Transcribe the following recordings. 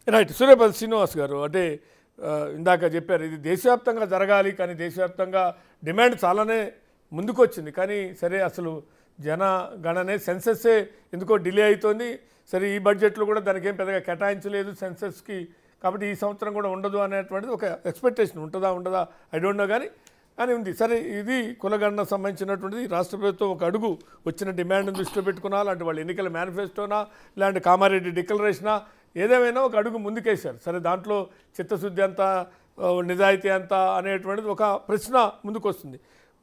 Right. Suryapalli Srinivas గారు, అంటే ఇందాక చెప్పారు ఇది దేశవ్యాప్తంగా జరగాలి, కానీ దేశవ్యాప్తంగా డిమాండ్ చాలానే ముందుకొచ్చింది. కానీ సరే అసలు జనగణనే సెన్సెస్సే ఎందుకో డిలే అవుతోంది. సరే ఈ బడ్జెట్లో కూడా దానికి ఏం పెద్దగా కేటాయించలేదు సెన్సెస్కి, కాబట్టి ఈ సంవత్సరం కూడా ఉండదు అనేటువంటిది ఒక ఎక్స్పెక్టేషన్. ఉంటుందా ఉండదా ఐ డోంట్ నో, కానీ ఉంది. సరే ఇది కులగణన సంబంధించినటువంటిది రాష్ట్ర ప్రభుత్వం ఒక అడుగు వచ్చిన డిమాండ్ని దృష్టిలో పెట్టుకున్నా, లాంటి వాళ్ళ ఎన్నికల మేనిఫెస్టోనా, ఇలాంటి కామారెడ్డి డిక్లరేషనా, ఏదేమైనా ఒక అడుగు ముందుకేశారు. సరే దాంట్లో చిత్తశుద్ధి అంతా, నిజాయితీ అంతా అనేటువంటిది ఒక ప్రశ్న ముందుకు వస్తుంది.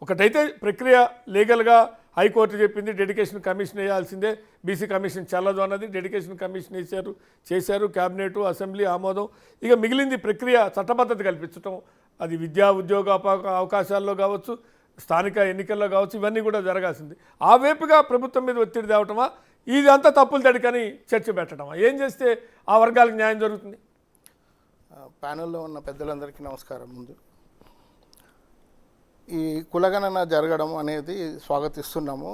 ఒకటైతే ప్రక్రియ లీగల్గా హైకోర్టు చెప్పింది డెడికేషన్ కమిషన్ వేయాల్సిందే, బీసీ కమిషన్ చెల్లదు అన్నది. డెడికేషన్ కమిషన్ చేశారు క్యాబినెట్, అసెంబ్లీ ఆమోదం. ఇక మిగిలింది ప్రక్రియ చట్టబద్ధత కల్పించడం. అది విద్యా ఉద్యోగ అవకాశాల్లో కావచ్చు, స్థానిక ఎన్నికల్లో కావచ్చు, ఇవన్నీ కూడా జరగాల్సింది. ఆ వైపుగా ప్రభుత్వం మీద ఒత్తిడి తేవటమా, ఇదంతా తప్పులు తడికని చర్చ పెట్టడమా? ఏం చేస్తే ఆ వర్గాలకు న్యాయం జరుగుతుంది? ప్యానెల్లో ఉన్న పెద్దలందరికీ నమస్కారం. ముందు ఈ కులగణన జరగడం అనేది స్వాగతిస్తున్నాము.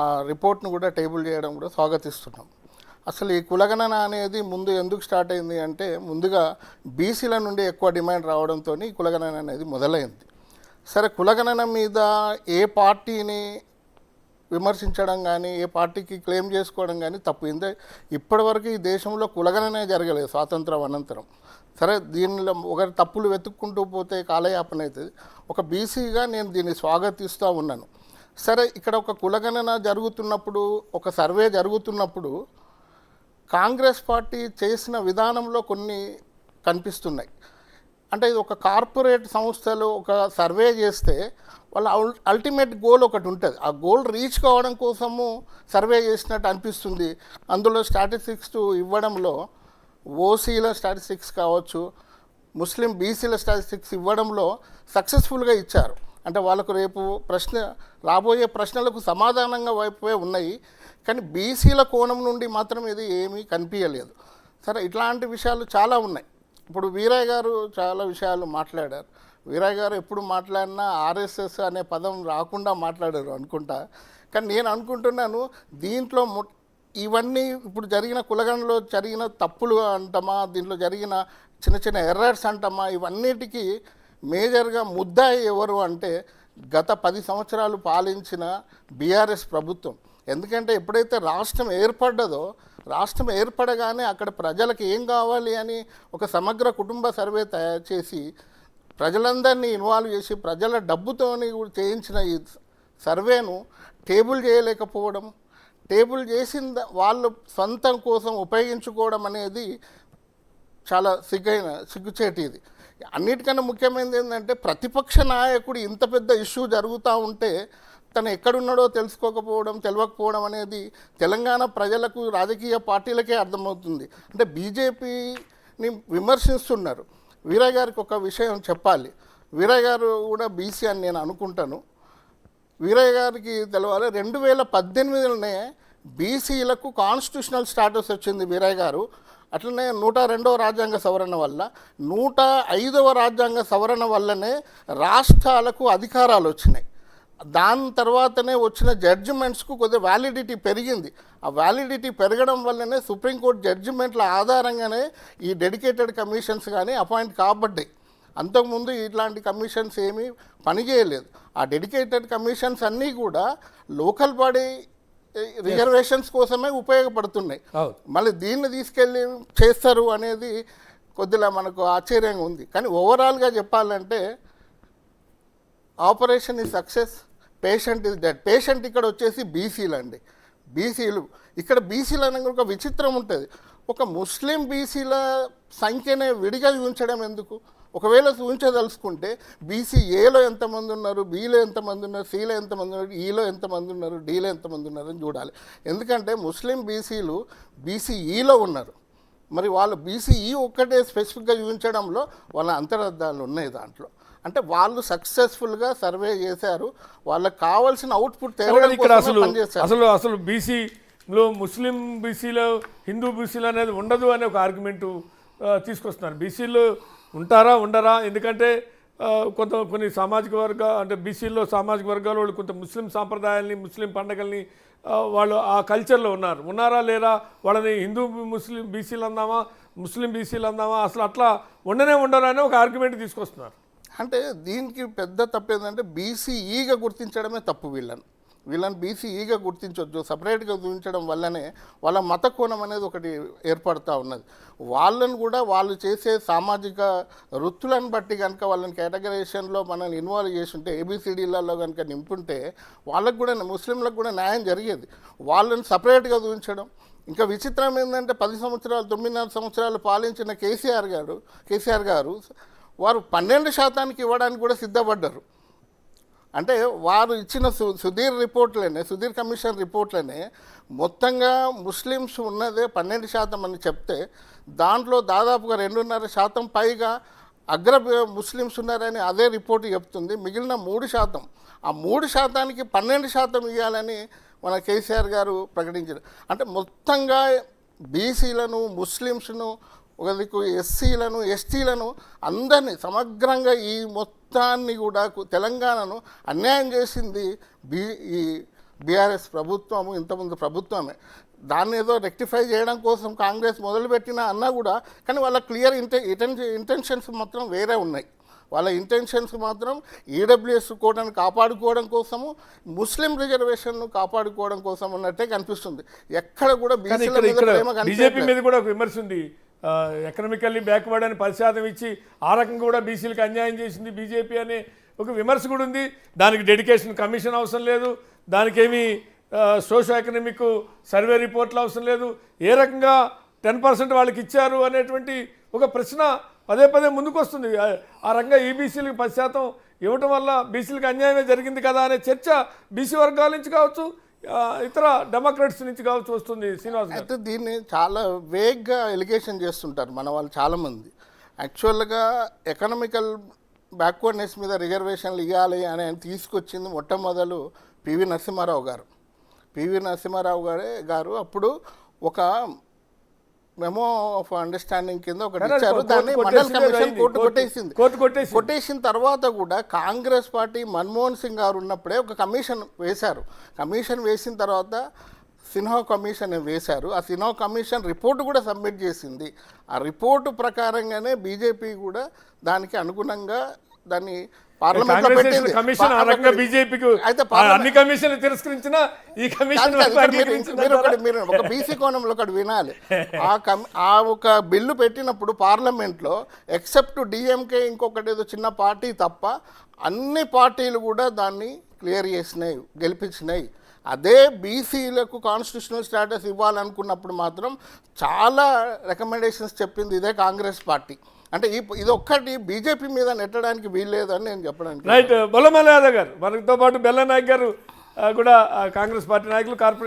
ఆ రిపోర్ట్ను కూడా టేబుల్ చేయడం కూడా స్వాగతిస్తున్నాము. అసలు ఈ కులగణన అనేది ముందు ఎందుకు స్టార్ట్ అయింది అంటే, ముందుగా బీసీల నుండి ఎక్కువ డిమాండ్ రావడంతో ఈ కులగణన అనేది మొదలైంది. సరే, కులగణన మీద ఏ పార్టీని విమర్శించడం కానీ, ఏ పార్టీకి క్లెయిమ్ చేసుకోవడం కానీ తప్పిందే. ఇప్పటివరకు ఈ దేశంలో కులగణనే జరగలేదు స్వాతంత్రం అనంతరం. సరే, దీనిలో ఒకరి తప్పులు వెతుక్కుంటూ పోతే కాలయాపన అవుతుంది. ఒక బీసీగా నేను దీన్ని స్వాగతిస్తూ ఉన్నాను. సరే, ఇక్కడ ఒక కులగణన జరుగుతున్నప్పుడు, ఒక సర్వే జరుగుతున్నప్పుడు కాంగ్రెస్ పార్టీ చేసిన విధానంలో కొన్ని కనిపిస్తున్నాయి. అంటే ఇది ఒక కార్పొరేట్ సంస్థలు ఒక సర్వే చేస్తే వాళ్ళ అల్టిమేట్ గోల్ ఒకటి ఉంటుంది. ఆ గోల్ రీచ్ కావడం కోసము సర్వే చేసినట్టు అనిపిస్తుంది. అందులో స్టాటిస్టిక్స్ ఇవ్వడంలో ఓసీల స్టాటిస్టిక్స్ కావచ్చు, ముస్లిం బీసీల స్టాటిస్టిక్స్ ఇవ్వడంలో సక్సెస్ఫుల్గా ఇచ్చారు. అంటే వాళ్ళకు రేపు రాబోయే ప్రశ్నలకు సమాధానంగా వైపే ఉన్నాయి. కానీ బీసీల కోణం నుండి మాత్రం ఇది ఏమీ కనిపించలేదు. సరే, ఇట్లాంటి విషయాలు చాలా ఉన్నాయి. ఇప్పుడు వీరయ్య గారు చాలా విషయాలు మాట్లాడారు. వీరయ్య గారు ఎప్పుడు మాట్లాడినా ఆర్ఎస్ఎస్ అనే పదం రాకుండా మాట్లాడారు అనుకుంటా. కానీ నేను అనుకుంటున్నాను, దీంట్లో ఇవన్నీ ఇప్పుడు జరిగిన కులగణలో జరిగిన తప్పులు అంటామా, దీంట్లో జరిగిన చిన్న చిన్న ఎర్రర్స్ అంటామా, ఇవన్నిటికీ మేజర్గా ముద్దాయి ఎవరు అంటే గత 10 సంవత్సరాలు పాలించిన బీఆర్ఎస్ ప్రభుత్వం. ఎందుకంటే ఎప్పుడైతే రాష్ట్రం ఏర్పడ్డదో, రాష్ట్రం ఏర్పడగానే అక్కడ ప్రజలకు ఏం కావాలి అని ఒక సమగ్ర కుటుంబ సర్వే తయారు చేసి ప్రజలందరినీ ఇన్వాల్వ్ చేసి ప్రజల డబ్బుతోని చేయించిన ఈ సర్వేను టేబుల్ చేయలేకపోవడం, టేబుల్ చేసిన వాళ్ళు సొంతం కోసం ఉపయోగించుకోవడం అనేది చాలా సిగ్గుచేటిది. అన్నిటికన్నా ముఖ్యమైనది ఏంటంటే, ప్రతిపక్ష నాయకుడు ఇంత పెద్ద ఇష్యూ జరుగుతూ ఉంటే తను ఎక్కడున్నాడో తెలియకపోవడం అనేది తెలంగాణ ప్రజలకు, రాజకీయ పార్టీలకే అర్థమవుతుంది. అంటే బీజేపీని విమర్శిస్తున్నారు. వీరయ్య గారికి ఒక విషయం చెప్పాలి. వీరయ్య గారు కూడా బీసీ అని నేను అనుకుంటాను. వీరయ్య గారికి తెలవాలి, 2018లోనే బీసీలకు కాన్స్టిట్యూషనల్ స్టాటస్ వచ్చింది వీరయ్య గారు. అట్లనే 102వ రాజ్యాంగ సవరణ వల్ల, 105వ రాజ్యాంగ సవరణ వల్లనే రాష్ట్రాలకు అధికారాలు వచ్చినాయి. దాని తర్వాతనే వచ్చిన జడ్జిమెంట్స్కు కొద్దిగా వ్యాలిడిటీ పెరిగింది. ఆ వ్యాలిడిటీ పెరగడం వల్లనే సుప్రీంకోర్టు జడ్జిమెంట్ల ఆధారంగానే ఈ డెడికేటెడ్ కమిషన్స్ కానీ అపాయింట్ కాబడ్డాయి. అంతకుముందు ఇట్లాంటి కమిషన్స్ ఏమీ పనిచేయలేదు. ఆ డెడికేటెడ్ కమిషన్స్ అన్నీ కూడా లోకల్ బాడీ రిజర్వేషన్స్ కోసమే ఉపయోగపడుతున్నాయి. మళ్ళీ దీన్ని తీసుకెళ్ళి చేస్తారు అనేది కొద్దిగా మనకు ఆశ్చర్యంగా ఉంది. కానీ ఓవరాల్గా చెప్పాలంటే operation is success, patient is dead. Patient ఇక్కడ వచ్చేసి బీసీలు అండి. బీసీలు ఇక్కడ బీసీలు అనేది ఒక విచిత్రం ఉంటుంది. ఒక ముస్లిం బీసీల సంఖ్యనే విడిగా ఉంచడం ఎందుకు? ఒకవేళ ఉంచదలుచుకుంటే బీసీ ఏలో ఎంతమంది ఉన్నారు, బీలో ఎంతమంది ఉన్నారు, సీలో ఎంతమంది ఉన్నారు, ఈలో ఎంతమంది ఉన్నారు, డీలో ఎంతమంది ఉన్నారు అని చూడాలి. ఎందుకంటే ముస్లిం బీసీలు బీసీఈలో ఉన్నారు. మరి వాళ్ళు బీసీఈ ఒక్కటే స్పెసిఫిక్గా చూపించడంలో వాళ్ళ అంతరార్థాలు ఉన్నాయి దాంట్లో. అంటే వాళ్ళు సక్సెస్ఫుల్గా సర్వే చేశారు. వాళ్ళకి కావాల్సిన అవుట్పుట్ అసలు బీసీలో ముస్లిం బీసీలో హిందూ బీసీలు అనేది ఉండదు అనే ఒక ఆర్గ్యుమెంటు తీసుకొస్తున్నారు. బీసీలో ఉంటారా ఉండరా? ఎందుకంటే కొన్ని సామాజిక అంటే బీసీలో సామాజిక వర్గాలు వాళ్ళు కొంత ముస్లిం సాంప్రదాయాల్ని, ముస్లిం పండుగల్ని వాళ్ళు ఆ కల్చర్లో ఉన్నారా లేరా? వాళ్ళని హిందూ ముస్లిం బీసీలు అందామా, ముస్లిం బీసీలు అందామా, అసలు అట్లా ఉండరు అని ఒక ఆర్గ్యుమెంట్ తీసుకొస్తున్నారు. అంటే దీనికి పెద్ద తప్పు ఏంటంటే బీసీఈగా గుర్తించడమే తప్పు. వీళ్ళని బీసీఈగా గుర్తించవచ్చు. సపరేట్గా గుర్తించడం వల్లనే వాళ్ళ మత కోణం అనేది ఒకటి ఏర్పడుతూ ఉన్నది. వాళ్ళను కూడా వాళ్ళు చేసే సామాజిక వృత్తులను బట్టి కనుక వాళ్ళని కేటగరైజేషన్లో మనల్ని ఇన్వాల్వ్ చేసి ఉంటే, ఏబిసిడీలలో కనుక నింపుంటే వాళ్ళకు కూడా, ముస్లింలకు కూడా న్యాయం జరిగేది. వాళ్ళని సపరేట్గా చూపించడం. ఇంకా విచిత్రం ఏంటంటే 10 సంవత్సరాలు 9.5 సంవత్సరాలు పాలించిన కేసీఆర్ గారు వారు 12% ఇవ్వడానికి కూడా సిద్ధపడ్డారు. అంటే వారు ఇచ్చిన సుధీర్ కమిషన్ రిపోర్ట్లనే మొత్తంగా ముస్లిమ్స్ ఉన్నదే 12% అని చెప్తే, దాంట్లో దాదాపుగా 2.5% పైగా ముస్లిమ్స్ ఉన్నారని అదే రిపోర్ట్ చెప్తుంది. మిగిలిన 3%, ఆ 3%కి 12% ఇవ్వాలని మన కేసీఆర్ గారు ప్రకటించారు. అంటే మొత్తంగా బీసీలను, ముస్లిమ్స్ను, ఒక దిక్కు ఎస్సీలను, ఎస్టీలను అందరినీ సమగ్రంగా ఈ మొత్తాన్ని కూడా తెలంగాణను అన్యాయం చేసింది ఈ బీఆర్ఎస్ ప్రభుత్వము, ఇంతకుముందు ప్రభుత్వమే. దాన్ని ఏదో రెక్టిఫై చేయడం కోసం కాంగ్రెస్ మొదలుపెట్టిన అన్నా కూడా, కానీ వాళ్ళ క్లియర్ ఇంటెన్షన్స్ మాత్రం వేరే ఉన్నాయి. వాళ్ళ ఇంటెన్షన్స్ మాత్రం ఈడబ్ల్యూఎస్ కోటాను కాపాడుకోవడం కోసము, ముస్లిం రిజర్వేషన్ను కాపాడుకోవడం కోసం అన్నట్టే కనిపిస్తుంది. ఎక్కడ కూడా బీసీల మీద ప్రేమ బీజేపీ మీద కూడా ఒక విమర్శ ఉంది. ఎకనామికల్లీ బ్యాక్వర్డ్ అని 10% ఇచ్చి ఆ రకంగా కూడా బీసీలకు అన్యాయం చేసింది బీజేపీ అనే ఒక విమర్శ కూడా ఉంది. దానికి డెడికేషన్ కమిషన్ అవసరం లేదు, దానికేమీ సోషో ఎకనామిక్ సర్వే రిపోర్ట్లు అవసరం లేదు, ఏ రకంగా 10% వాళ్ళకి ఇచ్చారు అనేటువంటి ఒక ప్రశ్న పదే ముందుకు వస్తుంది. ఆ రకంగా ఈబీసీలకు 10% ఇవ్వటం వల్ల బీసీలకు అన్యాయమే జరిగింది కదా అనే చర్చ బీసీ వర్గాల నుంచి కావచ్చు, ఇతర డెమోక్రాట్స్ నుంచి కావచ్చు వస్తుంది. శ్రీనివాస్ అయితే దీన్ని చాలా వేగ్గా ఎలిగేషన్ చేస్తుంటారు మన వాళ్ళు చాలామంది. యాక్చువల్గా ఎకనామికల్ బ్యాక్వర్డ్నెస్ మీద రిజర్వేషన్లు ఇవ్వాలి అని ఆయన తీసుకొచ్చింది మొట్టమొదలు పివి నరసింహారావు గారు అప్పుడు ఒక మెమో ఆఫ్ అండర్స్టాండింగ్ కింద ఒకటి ఇచ్చారు. దాన్ని మండల్ కమిషన్ కోర్టు కొట్టేసిన తర్వాత కూడా కాంగ్రెస్ పార్టీ మన్మోహన్ సింగ్ గారు ఉన్నప్పుడే ఒక కమిషన్ వేసిన తర్వాత సిన్హా కమిషన్ వేశారు. ఆ సిన్హా కమిషన్ రిపోర్టు కూడా సబ్మిట్ చేసింది. ఆ రిపోర్టు ప్రకారంగానే బీజేపీ కూడా దానికి అనుగుణంగా దాన్ని పార్లమెంట్లో పెట్టింది. మీరు ఒక బీసీ కోణంలో ఒకటి వినాలి. ఆ ఒక బిల్లు పెట్టినప్పుడు పార్లమెంట్లో ఎక్సెప్ట్ డిఎంకే ఇంకొకటి ఏదో చిన్న పార్టీ తప్ప అన్ని పార్టీలు కూడా దాన్ని క్లియర్ చేసినాయి, గెలిపించినాయి. అదే బీసీలకు కాన్స్టిట్యూషనల్ స్టేటస్ ఇవ్వాలనుకున్నప్పుడు మాత్రం చాలా రికమెండేషన్స్ చెప్పింది ఇదే కాంగ్రెస్ పార్టీ. అంటే ఇది ఒక్కటి బీజేపీ మీద నెట్టడానికి వీల్లేదని నేను చెప్పడానికి. రైట్. బొల్లమల్ల యాదవ్ గారు, మనతో పాటు బెల్ల నాయక్ గారు కూడా కాంగ్రెస్ పార్టీ నాయకులు, కార్పొరేషన్